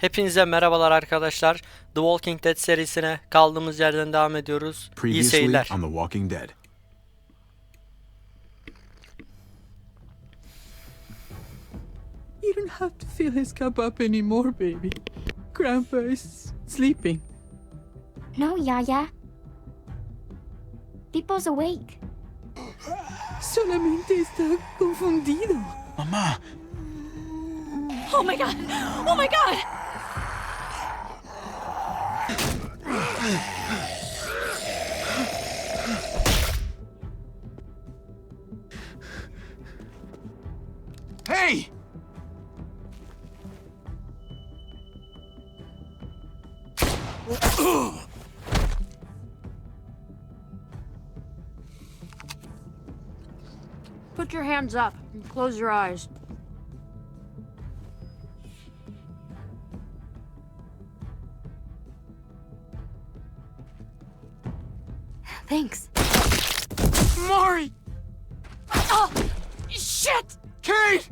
Hepinize merhabalar arkadaşlar. The Walking Dead serisine kaldığımız yerden devam ediyoruz. İyi seyirler. On the Walking Dead. You don't have to fill his cup up anymore, baby. Grandpa is sleeping. No, Yaya. Pipo's awake. Solamente está confundido. Mama! Oh my god! Oh my god! Hey! Put your hands up and close your eyes. Thanks. Mari! Oh, shit! Kate!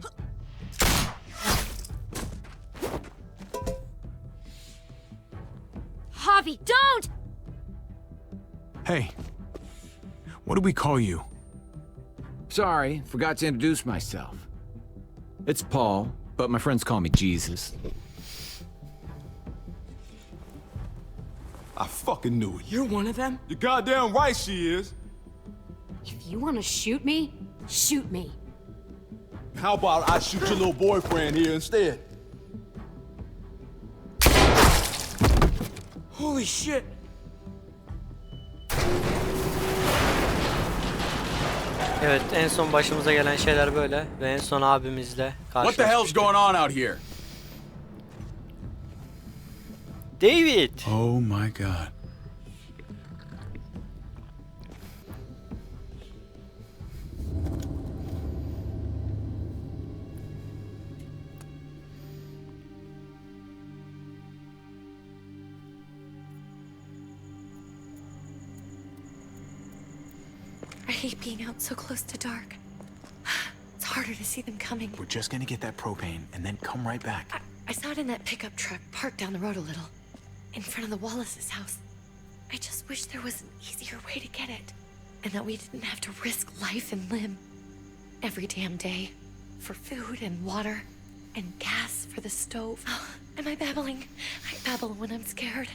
Javi, don't! Hey. What do we call you? Sorry, forgot to introduce myself. It's Paul, but my friends call me Jesus. I fucking knew it. You're one of them? You're goddamn right she is. If you want to shoot me, shoot me. How about I shoot your little boyfriend here instead? Holy shit! Evet, en son başımıza gelen şeyler böyle ve en son abimizle What the hell's karşılaştık. going on out here? David! Oh my god. I hate being out so close to dark. It's harder to see them coming. We're just gonna get that propane and then come right back. I saw it in that pickup truck parked down the road a little, in front of the Wallace's house. I just wish there was an easier way to get it, and that we didn't have to risk life and limb every damn day for food and water and gas for the stove. Am I babbling? I babble when I'm scared.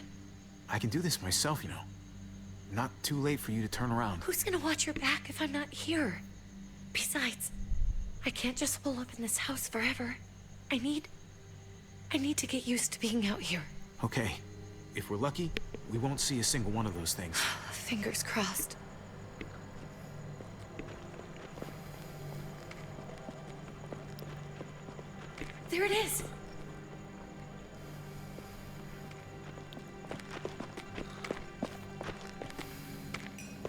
I can do this myself, you know. Not too late for you to turn around. Who's gonna watch your back if I'm not here? Besides, I can't just pull up in this house forever. I need to get used to being out here. Okay. If we're lucky, we won't see a single one of those things. Fingers crossed. There it is.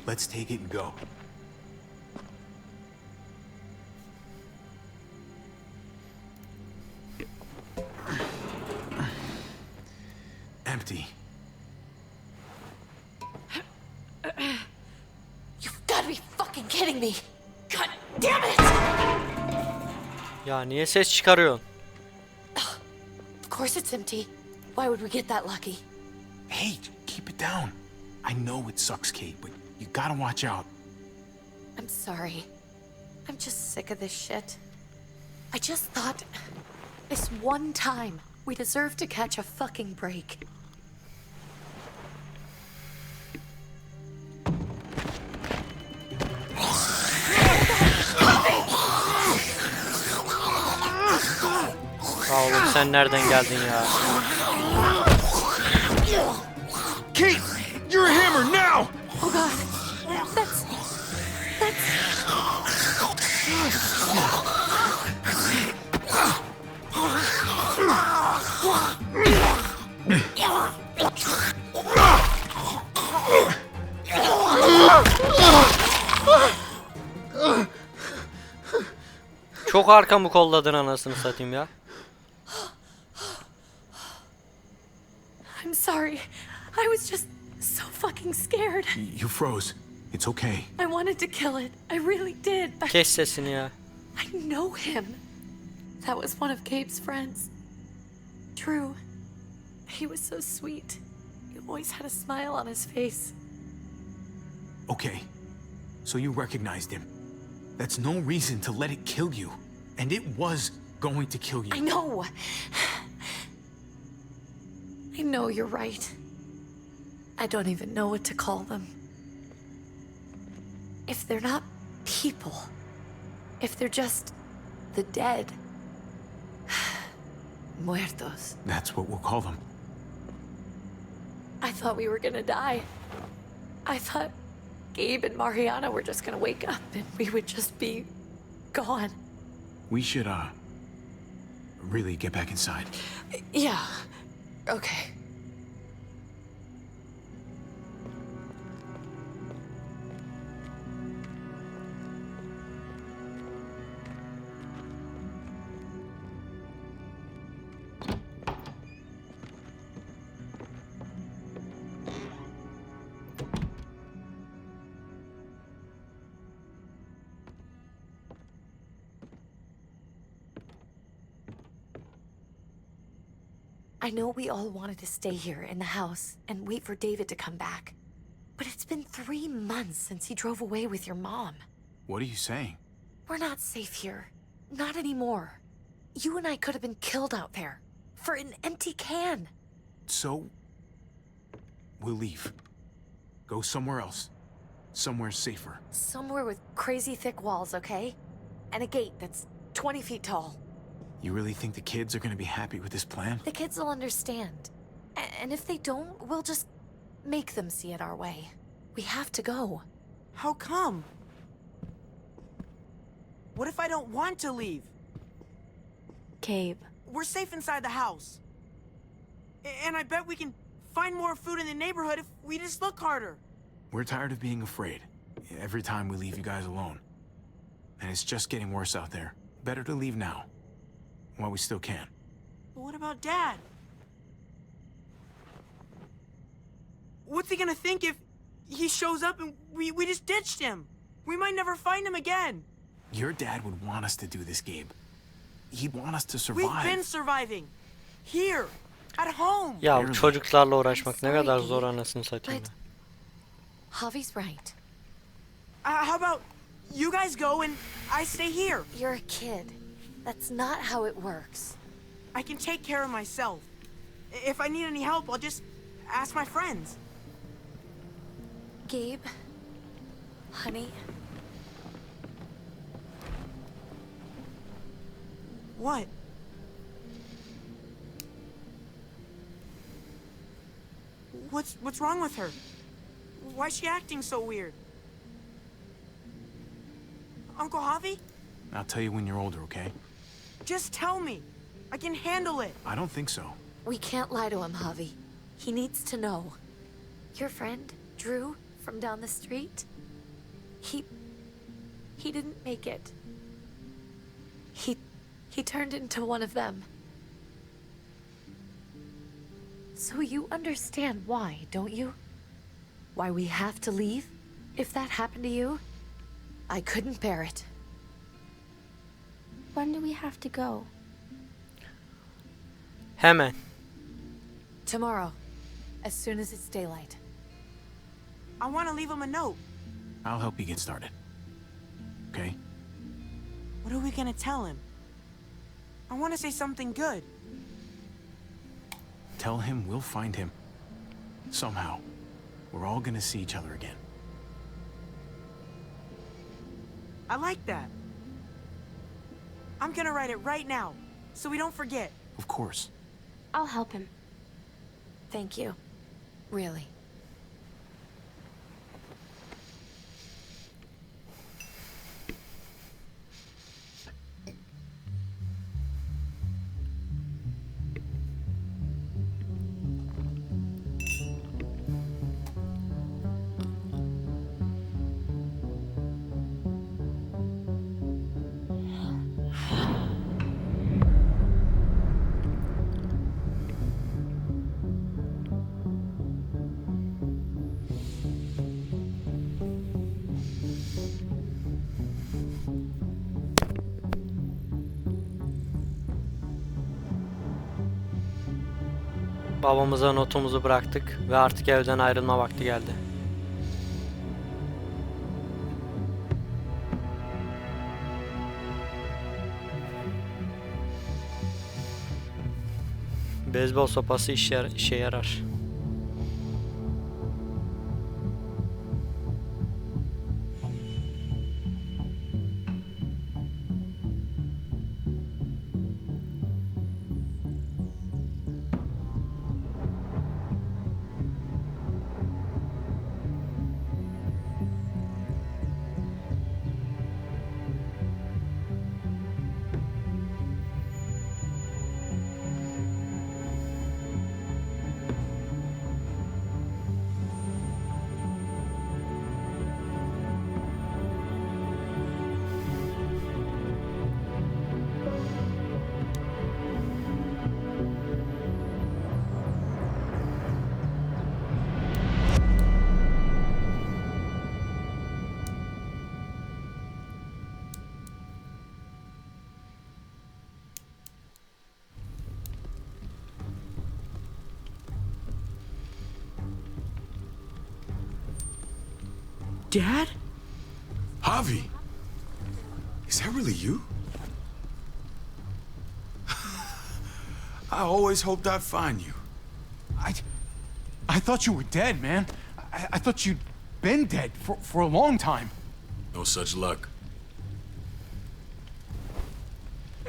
Let's take it and go. Empty. You've got to be fucking kidding me. God damn it! Ya niye ses çıkarıyorsun? Of course it's empty. Why would we get that lucky? Hey, keep it down. I know it sucks, Kate, but you gotta watch out. I'm sorry. I'm just sick of this shit. I just thought this one time we deserve to catch a fucking break. Ya oğlum sen nereden geldin ya? Kate! You're a hammer now! Oh god. That's... Çok arkamı kolladın anasını satayım ya. I'm sorry. I was just so fucking scared. You froze. It's okay. I wanted to kill it. I really did. But Kes sesini ya. I know him. That was one of Gabe's friends. True. He was so sweet. He always had a smile on his face. Okay, so you recognized him. That's no reason to let it kill you. And it was going to kill you. I know. I know you're right. I don't even know what to call them. If they're not people, if they're just the dead, muertos. That's what we'll call them. I thought we were gonna die. I thought Gabe and Mariana were just gonna wake up and we would just be gone. We should, really get back inside. Yeah. Okay. I know we all wanted to stay here in the house and wait for David to come back. But it's been 3 months since he drove away with your mom. What are you saying? We're not safe here. Not anymore. You and I could have been killed out there. For an empty can. So, we'll leave. Go somewhere else. Somewhere safer. Somewhere with crazy thick walls, okay? And a gate that's 20 feet tall. You really think the kids are gonna be happy with this plan? The kids will understand. And if they don't, we'll just make them see it our way. We have to go. How come? What if I don't want to leave? Gabe. We're safe inside the house. And I bet we can find more food in the neighborhood if we just look harder. We're tired of being afraid. Every time we leave you guys alone. And it's just getting worse out there. Better to leave now. While we still can. But what about Dad? What's he gonna think if he shows up and we just ditched him? We might never find him again. Your dad would want us to do this, Gabe. He'd want us to survive. We've been surviving. Here. At home. Ya Barely. çocuklarla uğraşmak ne Sorry, kadar Gabe, zor anasını satayım. but Javi's right. How about you guys go and I stay here? You're a kid. That's not how it works. I can take care of myself. If I need any help, I'll just ask my friends. Gabe, honey, What? What's wrong with her? Why is she acting so weird? Uncle Javi? I'll tell you when you're older, okay? Just tell me. I can handle it. I don't think so. we can't lie to him, Javi. He needs to know. Your friend, Drew, from down the street, he didn't make it. He turned into one of them. So you understand why, don't you? Why we have to leave? If that happened to you, I couldn't bear it. When do we have to go? Hemen. Tomorrow, as soon as it's daylight. I want to leave him a note. I'll help you get started. Okay? What are we gonna tell him? I want to say something good. Tell him we'll find him. Somehow. We're all gonna see each other again. I like that. I'm gonna write it right now, so we don't forget. Of course. I'll help him. Thank you. Really. Babamıza notumuzu bıraktık ve artık evden ayrılma vakti geldi. Beyzbol sopası işe yarar. Dad? Javi! Is that really you? I always hoped I'd find you. I thought you were dead, man. I thought you'd been dead for a long time. No such luck.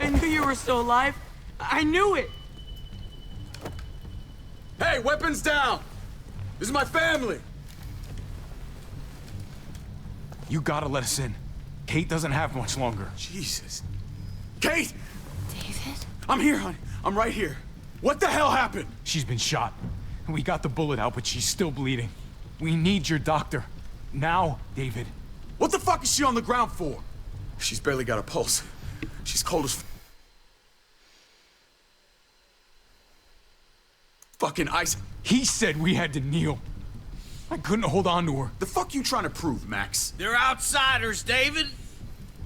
I knew you were still alive. I knew it. Hey, weapons down! This is my family! You gotta let us in. Kate doesn't have much longer. Jesus. Kate! David? I'm here, honey. I'm right here. What the hell happened? She's been shot. We got the bullet out, but she's still bleeding. We need your doctor. Now, David. What the fuck is she on the ground for? She's barely got a pulse. She's cold as fucking ice. He said we had to kneel. I couldn't hold on to her. The fuck you trying to prove, Max? They're outsiders, David.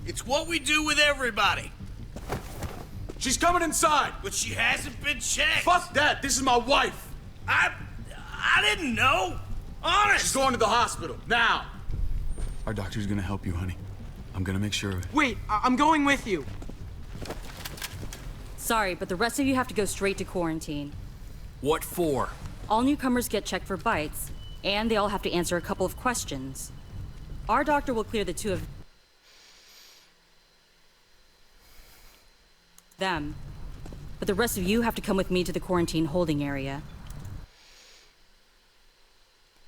It's what we do with everybody. She's coming inside. But she hasn't been checked. Fuck that. This is my wife. I didn't know. Honest. She's going to the hospital now. Our doctor's gonna help you, honey. I'm gonna make sure of it. Wait, I'm going with you. Sorry, but the rest of you have to go straight to quarantine. What for? All newcomers get checked for bites, and they all have to answer a couple of questions. Our doctor will clear the two of them, but the rest of you have to come with me to the quarantine holding area.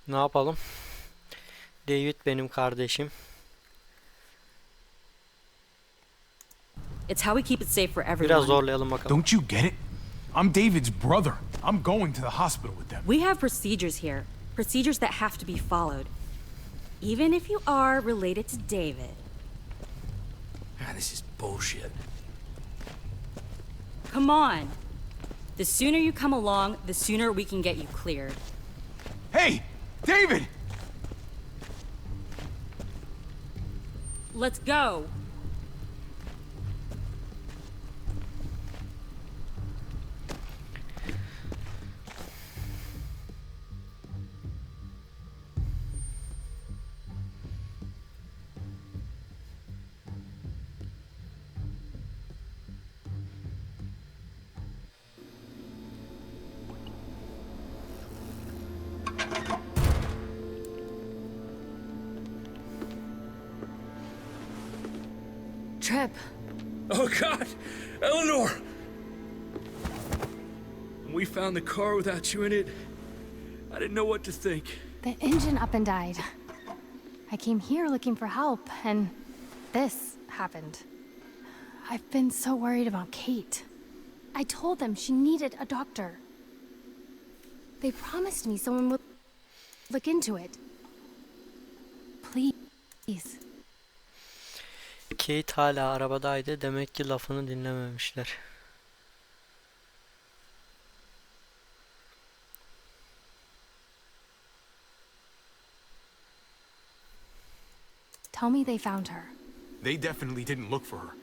Ne yapalım? David benim kardeşim. It's how we keep it safe for everyone. Biraz zorlayalım bakalım. Don't you get it? I'm David's brother. I'm going to the hospital with them. We have procedures here. Procedures that have to be followed. Even if you are related to David. God, this is bullshit. Come on. The sooner you come along, the sooner we can get you cleared. Hey, David! Let's go. Trip. Oh, God! Eleanor! When we found the car without you in it, I didn't know what to think. The engine up and died. I came here looking for help, and this happened. I've been so worried about Kate. I told them she needed a doctor. They promised me someone would look into it. Please. Kate hala arabadaydı. Demek ki lafını dinlememişler. Tell me they found her. They definitely didn't look for her,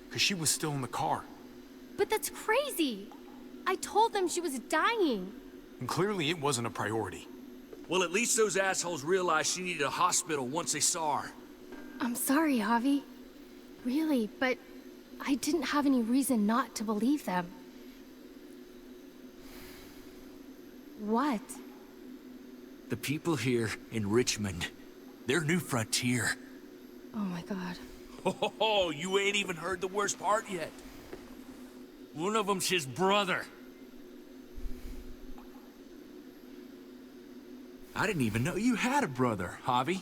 because she was still in the car. But that's crazy! I told them she was dying. And clearly it wasn't a priority. Well, at least those assholes realized she needed a hospital once they saw her. I'm sorry, Javi. Really, but I didn't have any reason not to believe them. What? The people here in Richmond, their new frontier. Oh my god. Oh, you ain't even heard the worst part yet. One of them's his brother. I didn't even know you had a brother, Javi.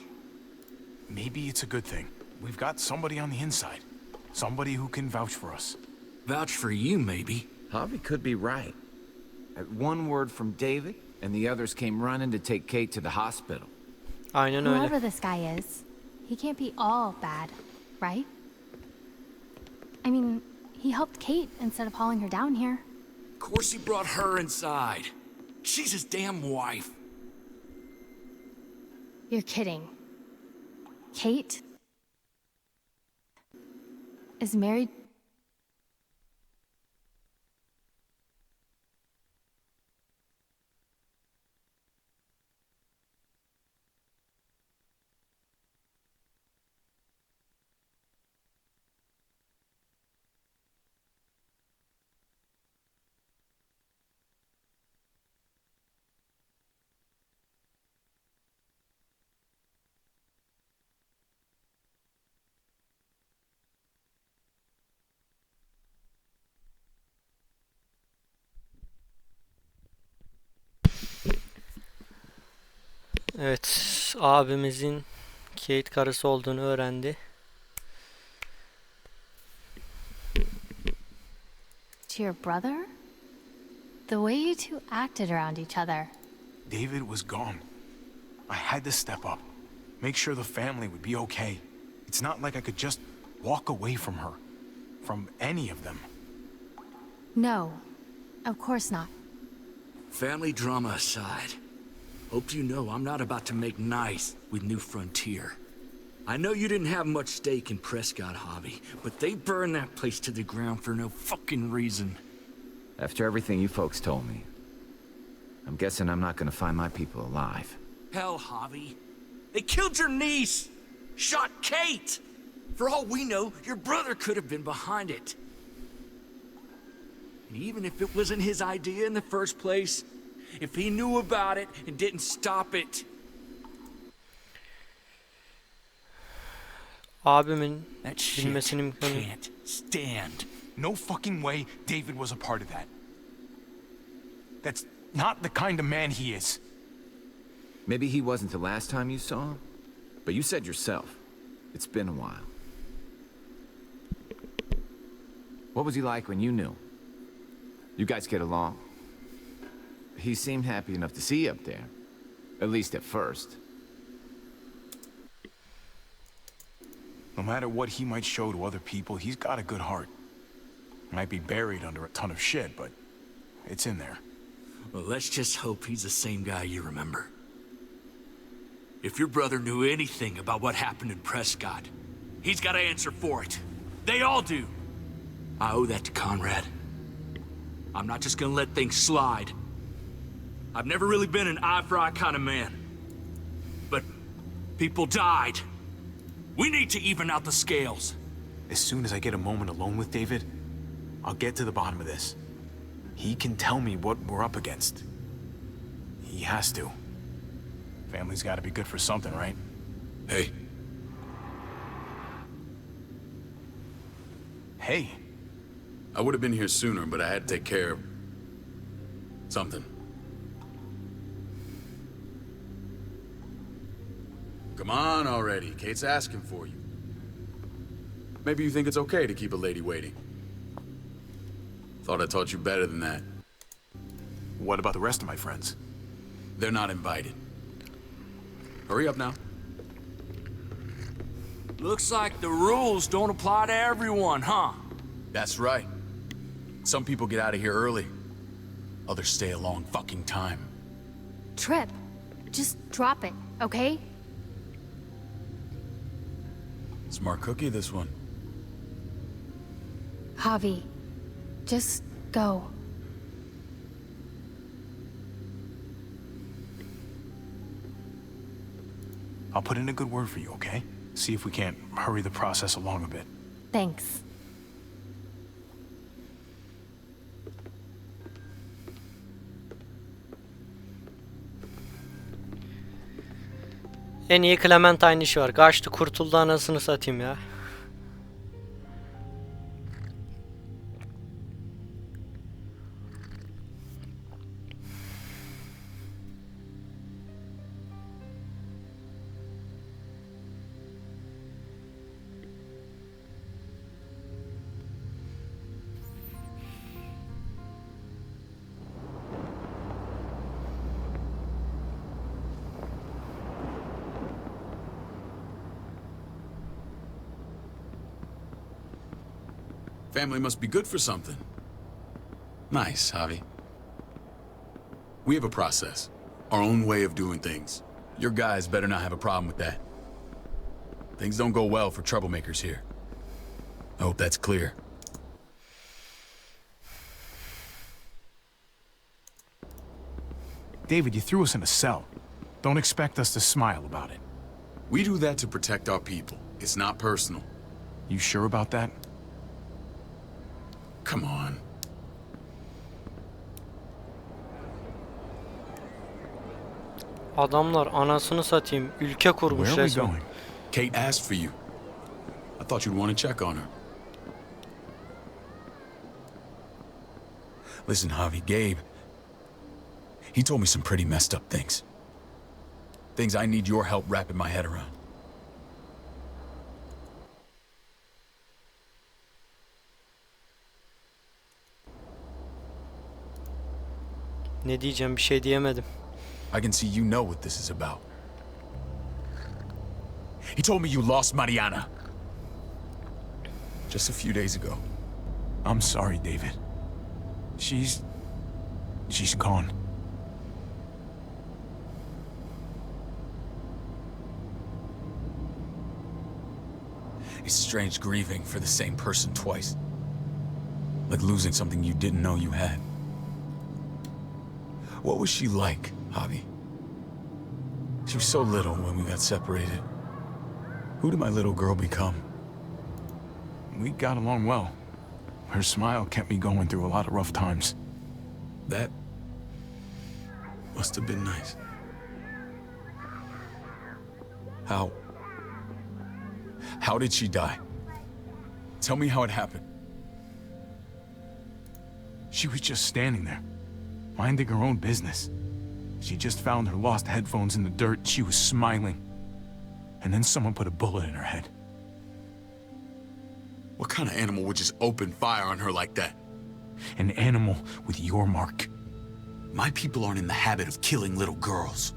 Maybe it's a good thing. We've got somebody on the inside. Somebody who can vouch for us. Vouch for you, maybe. Javi could be right. At one word from David, and the others came running to take Kate to the hospital. Aynen öyle. Whoever this guy is, he can't be all bad, right? I mean, he helped Kate instead of hauling her down here. Of course he brought her inside. She's his damn wife. You're kidding. Kate is married. Evet, abimizin Kate karısı olduğunu öğrendi. To your brother? The way you two acted around each other. David was gone. I had to step up. Make sure the family would be okay. It's not like I could just walk away from her. From any of them. No, of course not. Family drama aside, hope you know I'm not about to make nice with New Frontier. I know you didn't have much stake in Prescott, Javi, but they burned that place to the ground for no fucking reason. After everything you folks told me, I'm guessing I'm not gonna find my people alive. Hell, Javi. They killed your niece! Shot Kate! For all we know, your brother could have been behind it. And even if it wasn't his idea in the first place, if he knew about it and didn't stop it... Abimin That shit bilmesini imkanı. can't stand. No fucking way David was a part of that. That's not the kind of man he is. Maybe he wasn't the last time you saw him, but you said yourself, it's been a while. What was he like when you knew? You guys get along? He seemed happy enough to see you up there, at least at first. No matter what he might show to other people, he's got a good heart. Might be buried under a ton of shit, but it's in there. Well, let's just hope he's the same guy you remember. If your brother knew anything about what happened in Prescott, he's got to answer for it. They all do. I owe that to Conrad. I'm not just gonna let things slide. I've never really been an eye-for-eye kind of man. But people died. We need to even out the scales. As soon as I get a moment alone with David, I'll get to the bottom of this. He can tell me what we're up against. He has to. Family's gotta be good for something, right? Hey. Hey. I would have been here sooner, but I had to take care of... something. Come on already, Kate's asking for you. Maybe you think it's okay to keep a lady waiting. Thought I taught you better than that. What about the rest of my friends? They're not invited. Hurry up now. Looks like the rules don't apply to everyone, huh? That's right. Some people get out of here early. Others stay a long fucking time. Trip, just drop it, okay? Smart cookie, this one. Javi, just go. I'll put in a good word for you, okay? See if we can't hurry the process along a bit. Thanks. En iyi Clementine işi var. Kaçtı kurtuldu anasını satayım ya. Family must be good for something. Nice, Javi. We have a process, our own way of doing things. Your guys better not have a problem with that. Things don't go well for troublemakers here. I hope that's clear. David, you threw us in a cell. Don't expect us to smile about it. We do that to protect our people. It's not personal. You sure about that? Come on. Adamlar anasını satayım ülke kurmuş Where are we resmen. going? Kate asked for you. I thought you'd want to check on her. Listen, Javi, Gabe. He told me some pretty messed up things. Things I need your help wrapping my head around. Ne diyeceğim bir şey diyemedim. I can see you know what this is about. He told me you lost Mariana. Just a few days ago. I'm sorry, David. She's gone. It's strange grieving for the same person twice. Like losing something you didn't know you had. What was she like, Javi? She was so little when we got separated. Who did my little girl become? We got along well. Her smile kept me going through a lot of rough times. That must have been nice. How did she die? Tell me how it happened. She was just standing there, minding her own business. She just found her lost headphones in the dirt. She was smiling. And then someone put a bullet in her head. What kind of animal would just open fire on her like that? An animal with your mark. My people aren't in the habit of killing little girls.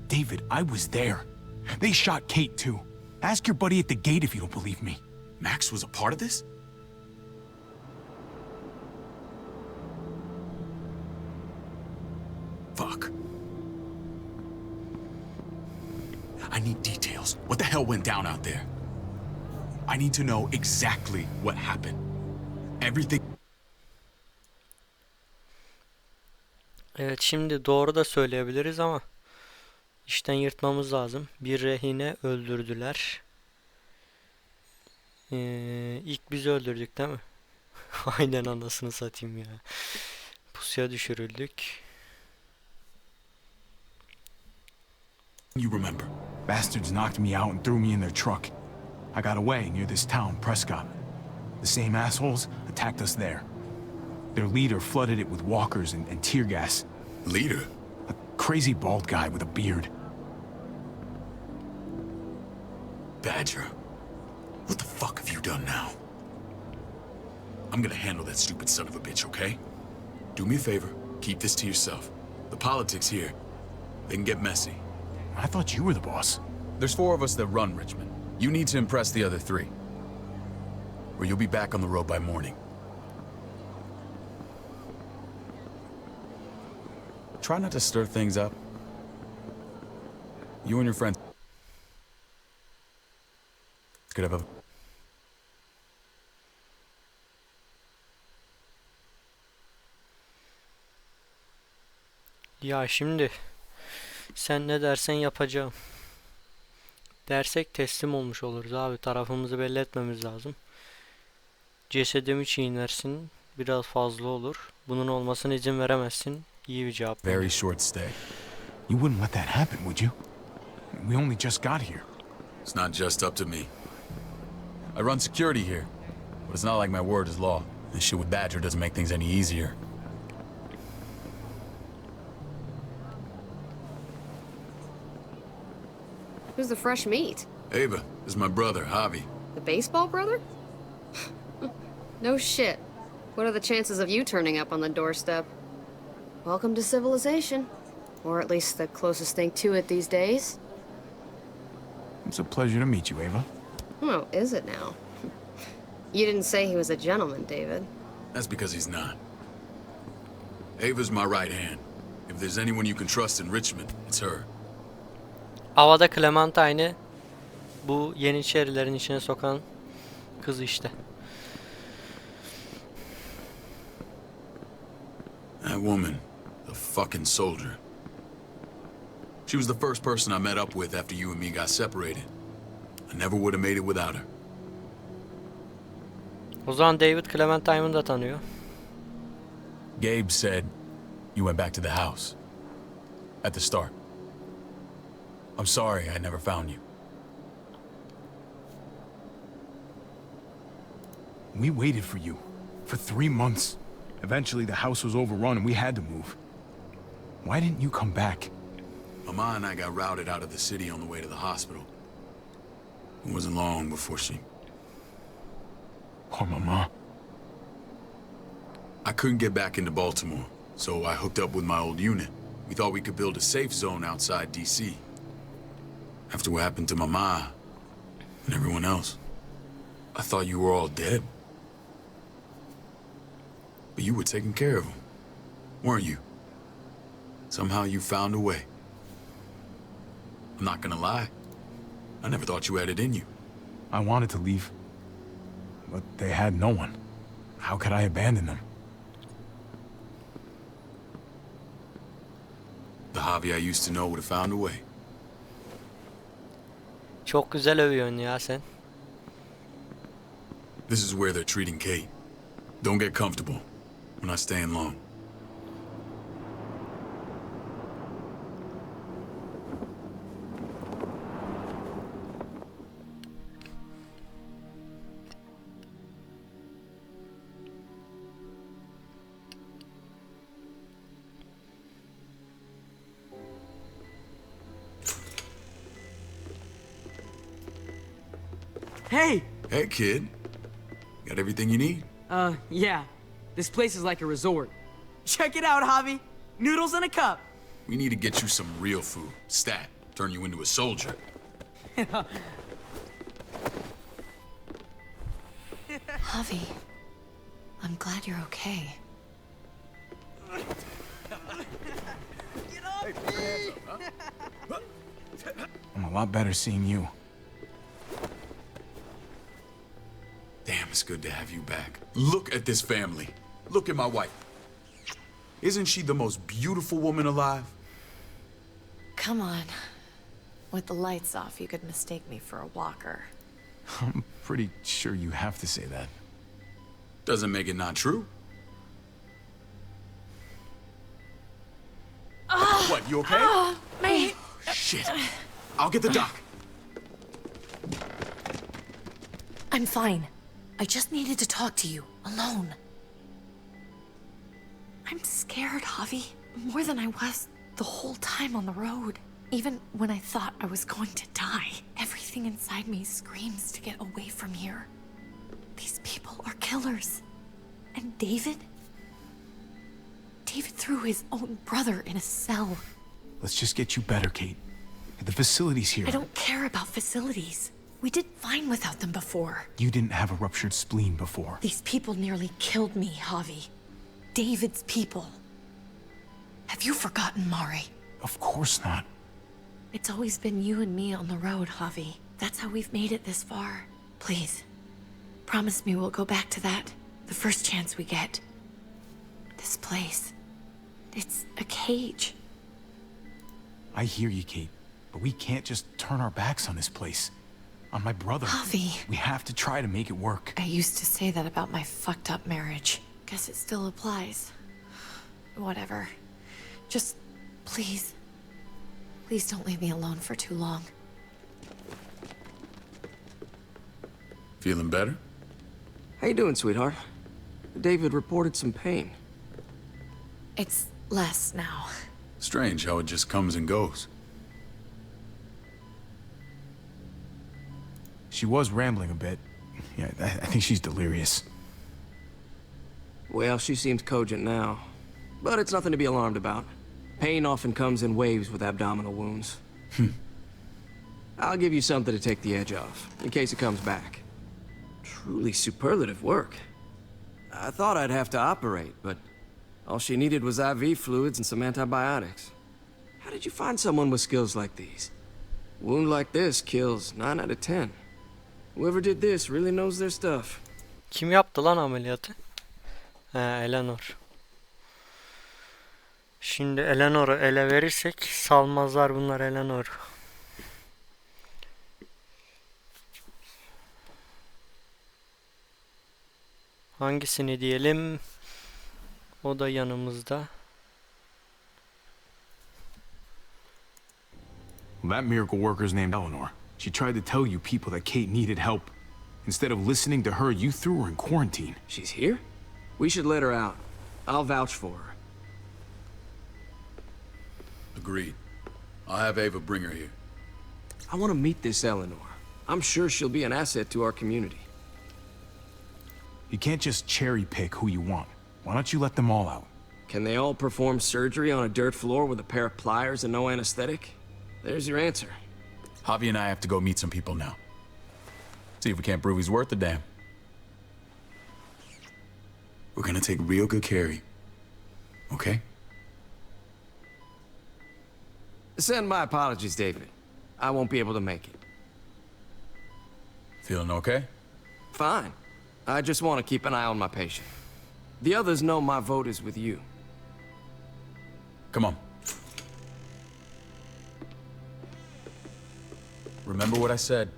David, I was there. They shot Kate too. Ask your buddy at the gate if you don't believe me. Max was a part of this? Fuck. I need details. What the hell went down out there? I need to know exactly what happened. Everything. Evet şimdi doğru da söyleyebiliriz ama işten yırtmamız lazım. Bir rehine öldürdüler. İlk biz öldürdük değil mi? Aynen anasını satayım ya. Pusuya düşürüldük. You remember? Bastards knocked me out and threw me in their truck. I got away near this town, Prescott. The same assholes attacked us there. Their leader flooded it with walkers and tear gas. Leader? A crazy bald guy with a beard. Badger, what the fuck have you done now? I'm gonna handle that stupid son of a bitch, okay? Do me a favor, keep this to yourself. The politics here, they can get messy. I thought you were the boss. There's 4 of us that run Richmond. You need to impress the other 3. Or you'll be back on the road by morning. Try not to stir things up. You and your friends could have a... Ya şimdi sen ne dersen yapacağım. dersek teslim olmuş oluruz abi. Tarafımızı belli etmemiz lazım. Cesedimi çiğnersin. Biraz fazla olur. Bunun olmasına izin veremezsin. İyi bir cevap. Very short stay. You wouldn't let that happen, would you? We only just got here. It's not just up to me. I run security here, but it's not like my word is law. This shit with Badger doesn't make things any easier. Who's the fresh meat? Ava, this is my brother, Javi. The baseball brother? No shit. What are the chances of you turning up on the doorstep? Welcome to civilization. Or at least the closest thing to it these days. It's a pleasure to meet you, Ava. Oh, is it now? You didn't say he was a gentleman, David. That's because he's not. Ava's my right hand. If there's anyone you can trust in Richmond, it's her. Havada Clementine bu Yeniçerilerin içine sokan kız işte. That woman, the fucking soldier. She was the first person I met up with after you and me got separated. I never would have made it without her. O zaman David Clementine'ı da tanıyor. Gabe said you went back to the house. At the start. I'm sorry I never found you. We waited for you. For 3 months. Eventually the house was overrun and we had to move. Why didn't you come back? Mama and I got routed out of the city on the way to the hospital. It wasn't long before she... Poor Mama. I couldn't get back into Baltimore, so I hooked up with my old unit. We thought we could build a safe zone outside D.C. After what happened to Mama and everyone else, I thought you were all dead. But you were taking care of them, weren't you? Somehow you found a way. I'm not gonna lie. I never thought you had it in you. I wanted to leave, but they had no one. How could I abandon them? The Javi I used to know would have found a way. Çok güzel övüyorsun ya sen. This is where they're treating Kate. Don't get comfortable. We're not staying long. Hey! Hey, kid. Got everything you need? Yeah. This place is like a resort. Check it out, Javi. Noodles in a cup. We need to get you some real food. Stat. Turn you into a soldier. Javi, I'm glad you're okay. I'm a lot better seeing you. Damn, it's good to have you back. Look at this family. Look at my wife. Isn't she the most beautiful woman alive? Come on. With the lights off, you could mistake me for a walker. I'm pretty sure you have to say that. Doesn't make it not true. What, you okay? Me. Shit. I'll get the doc. I'm fine. I just needed to talk to you, alone. I'm scared, Javi. More than I was the whole time on the road. Even when I thought I was going to die, everything inside me screams to get away from here. These people are killers. And David? David threw his own brother in a cell. Let's just get you better, Kate. The facility's here. I don't care about facilities. We did fine without them before. You didn't have a ruptured spleen before. These people nearly killed me, Javi. David's people. Have you forgotten, Mari? Of course not. It's always been you and me on the road, Javi. That's how we've made it this far. Please, promise me we'll go back to that the first chance we get. This place, it's a cage. I hear you, Kate. But we can't just turn our backs on this place. On my brother. Javi. We have to try to make it work. I used to say that about my fucked up marriage. Guess it still applies. Whatever. Just, please. Please don't leave me alone for too long. Feeling better? How you doing, sweetheart? David reported some pain. It's less now. Strange how it just comes and goes. She was rambling a bit. Yeah, I think she's delirious. Well, she seems cogent now. But it's nothing to be alarmed about. Pain often comes in waves with abdominal wounds. I'll give you something to take the edge off, in case it comes back. Truly superlative work. I thought I'd have to operate, but all she needed was IV fluids and some antibiotics. How did you find someone with skills like these? A wound like this kills 9 out of 10. Whoever did this really knows their stuff. Kim yaptı lan ameliyatı? Eleanor. Şimdi Eleanor'u ele verirsek salmazlar bunlar Eleanor. Hangisini diyelim? O da yanımızda. Well, that miracle worker's named Eleanor. She tried to tell you people that Kate needed help. Instead of listening to her, you threw her in quarantine. She's here? We should let her out. I'll vouch for her. Agreed. I'll have Ava bring her here. I want to meet this Eleanor. I'm sure she'll be an asset to our community. You can't just cherry pick who you want. Why don't you let them all out? Can they all perform surgery on a dirt floor with a pair of pliers and no anesthetic? There's your answer. Javi and I have to go meet some people now. See if we can't prove he's worth the damn. We're gonna take real good care of you. Okay? Send my apologies, David. I won't be able to make it. Feeling okay? Fine. I just want to keep an eye on my patient. The others know my vote is with you. Come on. Remember what I said.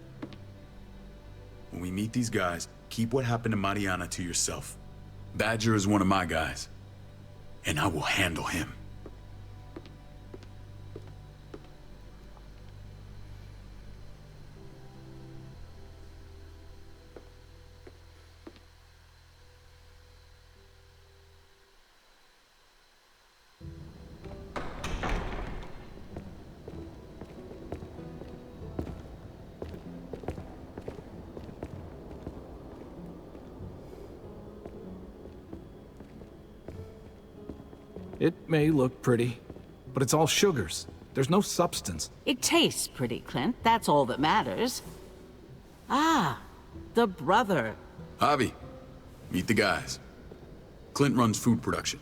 When we meet these guys, keep what happened to Mariana to yourself. Badger is one of my guys, and I will handle him. It may look pretty, but it's all sugars. There's no substance. It tastes pretty, Clint. That's all that matters. Ah, the brother. Javi, meet the guys. Clint runs food production.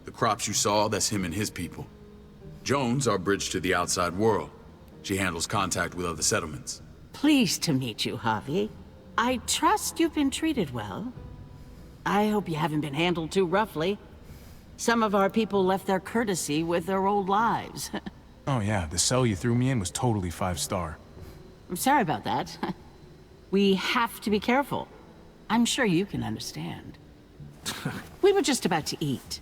The crops you saw, that's him and his people. Jones, our bridge to the outside world. She handles contact with other settlements. Pleased to meet you, Javi. I trust you've been treated well. I hope you haven't been handled too roughly. Some of our people left their courtesy with their old lives. Oh yeah, the cell you threw me in was totally 5-star. I'm sorry about that. We have to be careful. I'm sure you can understand. We were just about to eat.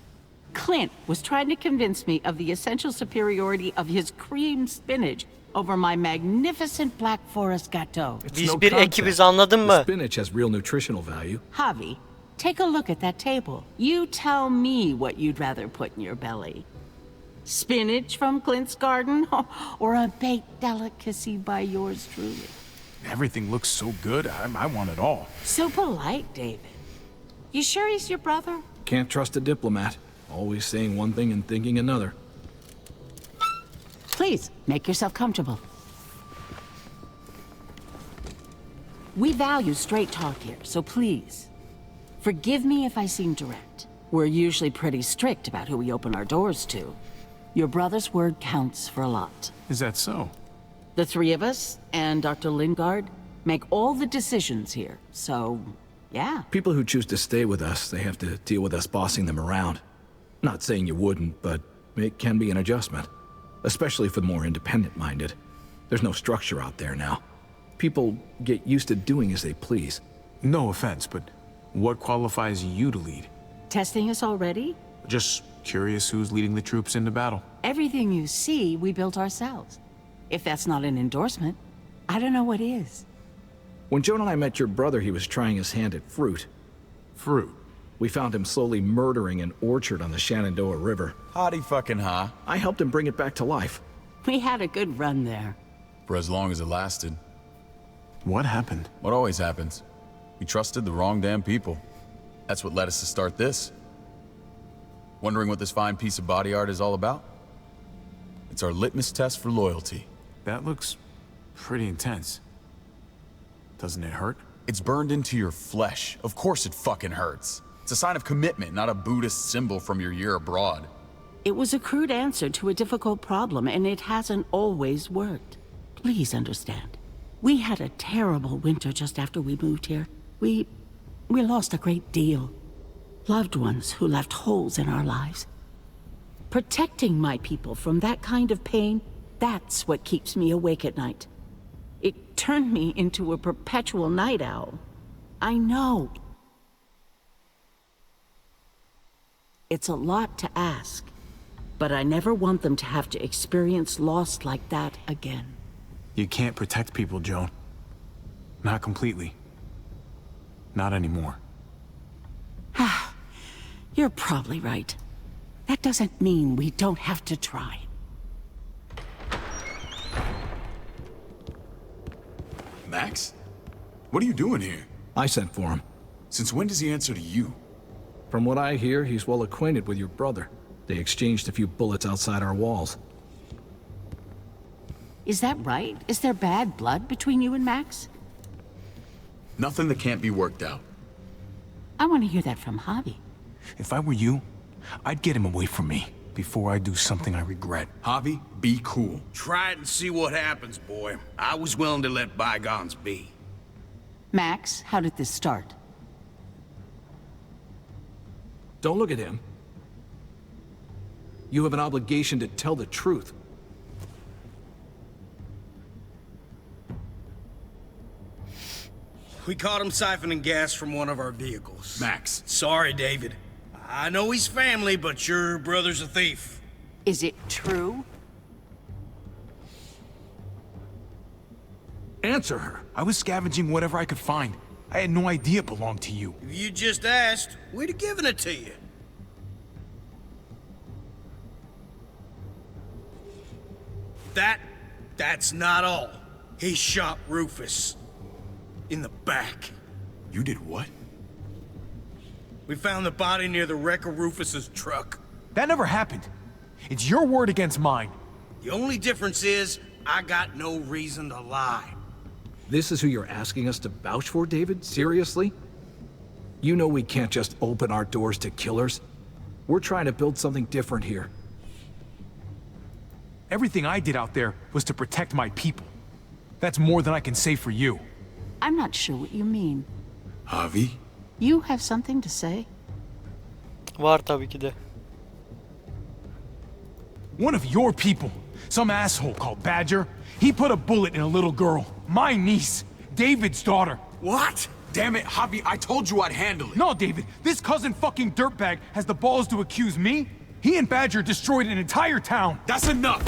Clint was trying to convince me of the essential superiority of his creamed spinach over my magnificent Black Forest gâteau. Biz bir ekibiz, anladın mı? Spinach has real nutritional value. Javi, take a look at that table. You tell me what you'd rather put in your belly. Spinach from Clint's garden, or a baked delicacy by yours truly? Everything looks so good, I want it all. So polite, David. You sure he's your brother? Can't trust a diplomat. Always saying one thing and thinking another. Please, make yourself comfortable. We value straight talk here, so please, forgive me if I seem direct. We're usually pretty strict about who we open our doors to. Your brother's word counts for a lot. Is that so? The three of us and Dr. Lingard make all the decisions here, so yeah. People who choose to stay with us, they have to deal with us bossing them around. Not saying you wouldn't, but it can be an adjustment. Especially for the more independent-minded. There's no structure out there now. People get used to doing as they please. No offense, but what qualifies you to lead? Testing us already? Just curious who's leading the troops into battle. Everything you see, we built ourselves. If that's not an endorsement, I don't know what is. When Joan and I met your brother, he was trying his hand at fruit. Fruit? We found him slowly murdering an orchard on the Shenandoah River. Howdy fucking ha. I helped him bring it back to life. We had a good run there. For as long as it lasted. What happened? What always happens. We trusted the wrong damn people. That's what led us to start this. Wondering what this fine piece of body art is all about? It's our litmus test for loyalty. That looks pretty intense. Doesn't it hurt? It's burned into your flesh. Of course it fucking hurts. It's a sign of commitment, not a Buddhist symbol from your year abroad. It was a crude answer to a difficult problem, and it hasn't always worked. Please understand. We had a terrible winter just after we moved here. We lost a great deal. Loved ones who left holes in our lives. Protecting my people from that kind of pain, that's what keeps me awake at night. It turned me into a perpetual night owl. I know. It's a lot to ask, but I never want them to have to experience loss like that again. You can't protect people, Joan. Not completely. Not anymore. You're probably right. That doesn't mean we don't have to try. Max? What are you doing here? I sent for him. Since when does he answer to you? From what I hear, he's well acquainted with your brother. They exchanged a few bullets outside our walls. Is that right? Is there bad blood between you and Max? Nothing that can't be worked out. I want to hear that from Javi. If I were you, I'd get him away from me before I do something I regret. Javi, be cool. Try it and see what happens, boy. I was willing to let bygones be. Max, how did this start? Don't look at him. You have an obligation to tell the truth. We caught him siphoning gas from one of our vehicles. Max. Sorry, David. I know he's family, but your brother's a thief. Is it true? Answer her. I was scavenging whatever I could find. I had no idea it belonged to you. If you just asked, we'd have given it to you. That's not all. He shot Rufus. In the back. You did what? We found the body near the wreck of Rufus's truck. That never happened. It's your word against mine. The only difference is, I got no reason to lie. This is who you're asking us to vouch for, David? Seriously? You know we can't just open our doors to killers. We're trying to build something different here. Everything I did out there was to protect my people. That's more than I can say for you. I'm not sure what you mean. Javi? You have something to say? Var tabii ki de. One of your people, some asshole called Badger, he put a bullet in a little girl, my niece, David's daughter. What? Damn it, Javi, I told you I'd handle it. No, David, this cousin fucking dirtbag has the balls to accuse me? He and Badger destroyed an entire town. That's enough!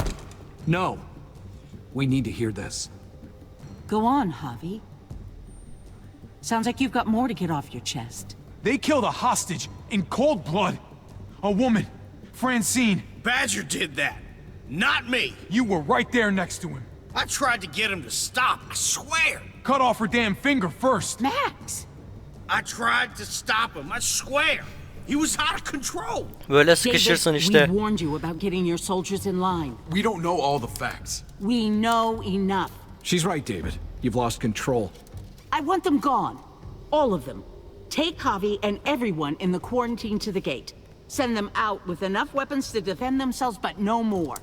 No. We need to hear this. Go on, Javi. Sounds like you've got more to get off your chest. They killed a hostage in cold blood. A woman, Francine. Badger did that, not me. You were right there next to him. I tried to get him to stop, I swear. Cut off her damn finger first. Max! I tried to stop him, I swear. He was out of control. Böyle sıkışırsın David, işte. we warned you about getting your soldiers in line. We don't know all the facts. We know enough. She's right, David. You've lost control. I want them gone. All of them. Take Javi and everyone in the quarantine to the gate. Send them out with enough weapons to defend themselves, but no more.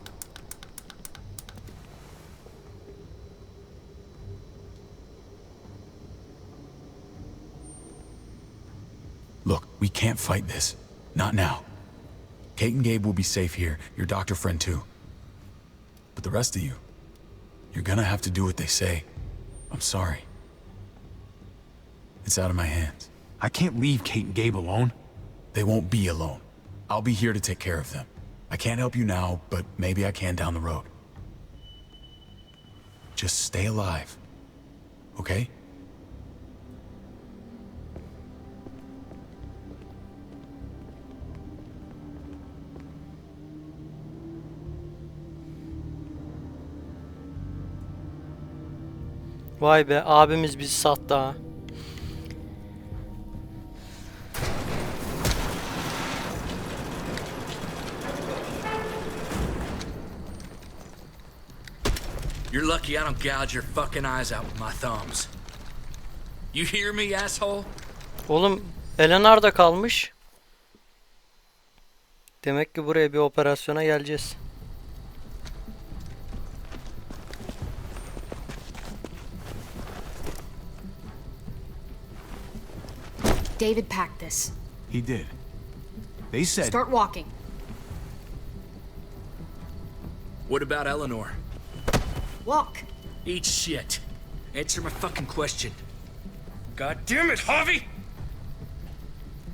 Look, we can't fight this. Not now. Kate and Gabe will be safe here, your doctor friend too. But the rest of you, You're gonna have to do what they say. I'm sorry. It's out of my hands. I can't leave Kate and Gabe alone. They won't be alone. I'll be here to take care of them. I can't help you now, but maybe I can down the road. Just stay alive, okay? Vay be, abimiz bizi sattı ha. You're lucky I don't gouge your fucking eyes out with my thumbs. You hear me, asshole? Oğlum, Eleanor da kalmış. Demek ki buraya bir operasyona geleceğiz. David packed this. He did. They said... Start walking. What about Eleanor? Walk. Eat shit. Answer my fucking question. God damn it, Javi!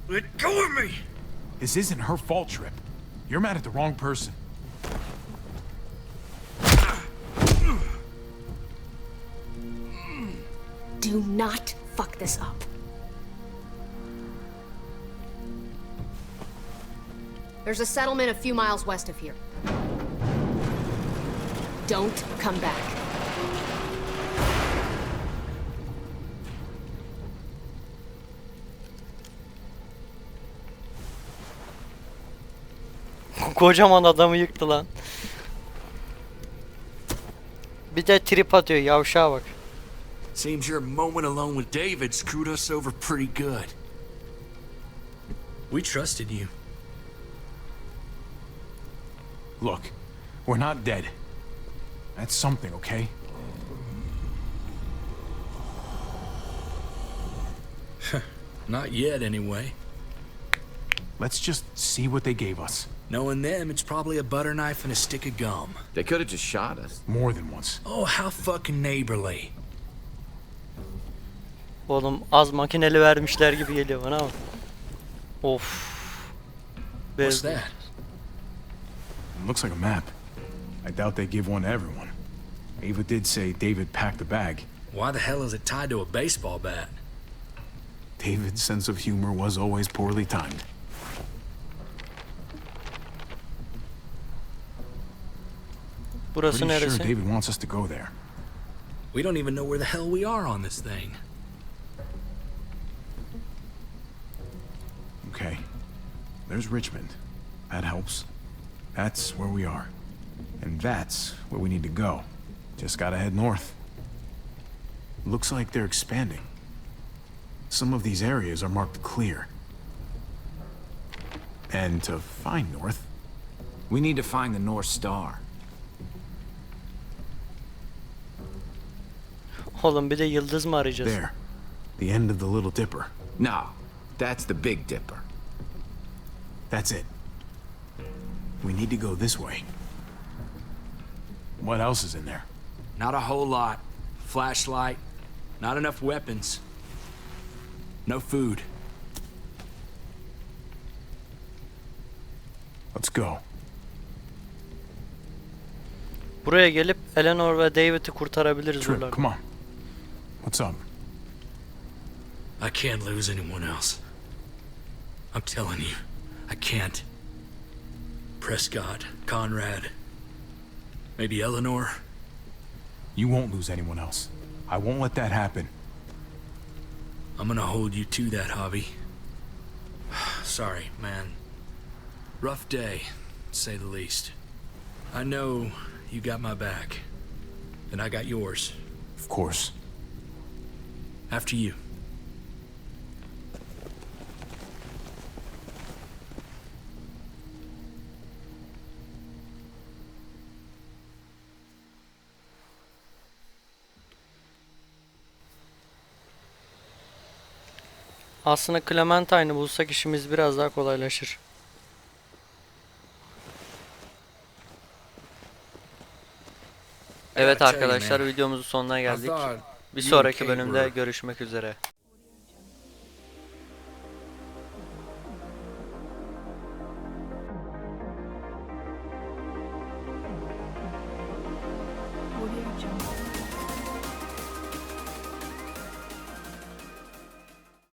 Let go of me! This isn't her fault, Trip. You're mad at the wrong person. Do not fuck this up. There's a settlement a few miles west of here. Don't come back. Kocaman adamı yıktı lan. Bir de trip atıyor, yavşağa bak. Seems your moment alone with David screwed us over pretty good. We trusted you. Look, we're not dead. That's something, okay? Not yet, anyway. Let's just see what they gave us. Knowing them, it's probably a butter knife and a stick of gum. They could have just shot us. More than once. Oh, how fucking neighborly. Oğlum az makineli vermişler gibi geliyor bana ama. Of. What's that? It looks like a map. I doubt they give one to everyone. Ava did say David packed the bag. Why the hell is it tied to a baseball bat? David's sense of humor was always poorly timed. Burası Pretty neresi? sure David wants us to go there. We don't even know where the hell we are on this thing. Okay. There's Richmond. That helps. That's where we are. And that's where we need to go. Just gotta head north. Looks like they're expanding. Some of these areas are marked clear. And to find north... We need to find the North Star. Oğlum bir de yıldız mı arayacağız? There. The end of the Little Dipper. No, that's the Big Dipper. That's it. We need to go this way. What else is in there? Not a whole lot. Flashlight. Not enough weapons. No food. Let's go. Buraya gelip Eleanor ve David'i kurtarabiliriz Trip, buralarda. come on. What's up? I can't lose anyone else. I'm telling you, I can't. Prescott, Conrad, maybe Eleanor. You won't lose anyone else. I won't let that happen. I'm gonna hold you to that, Javi. Sorry, man. Rough day, to say the least. I know you got my back, and I got yours. Of course. After you. Aslında Clementine'ı bulsak işimiz biraz daha kolaylaşır. Evet arkadaşlar, videomuzun sonuna geldik. Bir sonraki bölümde görüşmek üzere.